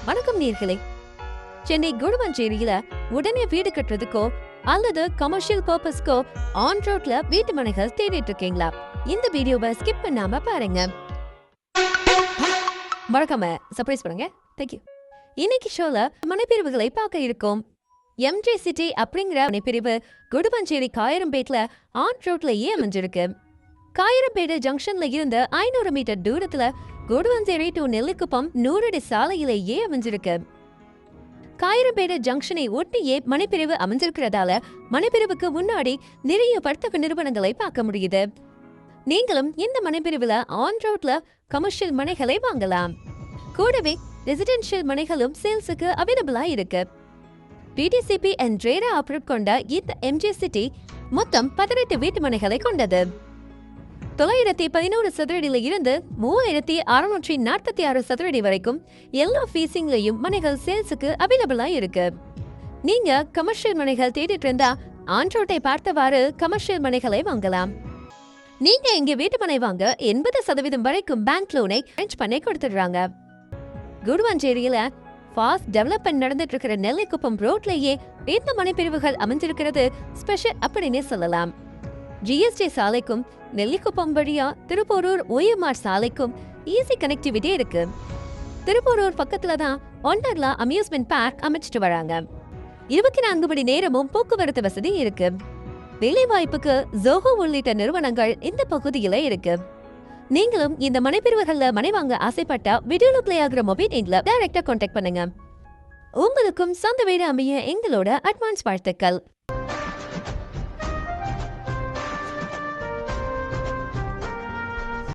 வணக்கம் நேர்களே. சென்னை குடுவஞ்சேரியில உடனே வீடு கட்டுறதுக்கோ அல்லது கமர்ஷியல் பர்பஸ்க்கோ ஆன் ரோட்ல வீட்டு மனைகள் தேடிட்டு இருக்கீங்களா? இந்த வீடியோவை ஸ்கிப் பண்ணாம பாருங்க. மறக்காம சர்ப்ரைஸ் பண்ணுங்க. தேங்க்யூ. இன்னைக்கு ஷோல மனைப்பிரிவுகளை பார்க்க இருக்கோம். எம்ஜே சிட்டி அப்படிங்கிற மனைப்பிரிவு குடுவஞ்சேரி காயரம்பேட்ல ஆன் ரோட்லயே அமைஞ்சிருக்கு. காயரம்பேடு ஜங்ஷன்ல இருந்து 500 மீட்டர் தூரத்துல குடுவஞ்சேரி டு நெல்லிக்குப்பம் 100 அடி சாலையிலேயே அமைஞ்சிருக்கு. காயரம்பேடு ஜங்ஷனை ஒட்டியே மனைப்பிரிவு அமைஞ்சிருக்கிறதால மனைப்பிரிவுக்கு முன்னாடி நிறைய வர்த்தக நிறுவனங்களை பார்க்க முடியுது. நீங்களும் இந்த மனைப்பிரிவுல ஆன் ரோட்ல கமர்ஷியல் மனைகளை வாங்கலாம். கூடவே ரெசிடென்ஷியல் மனைகளும் சேல்ஸுக்கு அவைலபிளா இருக்கு. பிடிசிபி அண்ட் ரேரா அப்ரூவ் கொண்ட இந்த எம்ஜே சிட்டி மொத்தம் 18 வீட்டு மனைகளை கொண்டது. 911 சதுரடியில இருந்து 3646 சதுரடி வரைக்கும் எல்லா ஃபீசிங்லயும் மனைகள் சேல்ஸுக்கு அவைலபிளா இருக்கு. நீங்க கமர்ஷியல் மனைகள் தேடிட்டு இருந்தா ஆன் ரோட்டை பார்த்தவாறு கமர்ஷியல் மனைகளை வாங்கலாம். நீங்க இங்க வீட்டு மனை வாங்க 80% வரைக்கும் பேங்க் லோனை அரேஞ்ச் பண்ணி கொடுத்துடுறாங்க. குடுவஞ்சேரியில ஃபாஸ்ட் டெவலப்மெண்ட் நடந்துட்டு இருக்கிற நெல்லிக்குப்பம் ரோட்லயே இந்த மனைப்பிரிவுகள் அமைஞ்சிருக்கிறது ஸ்பெஷல் அப்படின்னு சொல்லலாம். ஜிஎஸ்டி சாலைக்கும் நெல்லிக்குப்பம் வழியா திருப்போரூர் OMR சாலைக்கும் ஈஸி கனெக்டிவிட்டி இருக்கு. திருப்போரூர் பக்கத்துல தான் ஒண்டர்லா அம்யூஸ்மெண்ட் பார்க் அமைச்சிட்டு வராங்க. 24 மணி நேரமும் போக்குவரத்து வசதி இருக்கு. வேலை வாய்ப்புக்கு ஜோஹோ உள்ளிட்ட நிறுவனங்கள் இந்த பகுதியில இருக்கு. நீங்களும் இந்த மனைப்பிரிவுகள்ல மனை வாங்க ஆசைப்பட்டா வீடியோல பிளே ஆகிற மொபைல் எண்ல டைரக்டா கான்டாக்ட் பண்ணுங்க. உங்களுக்கும் சொந்த வீடு அமைய எங்களோட அட்வான்ஸ் வாழ்த்துக்கள்.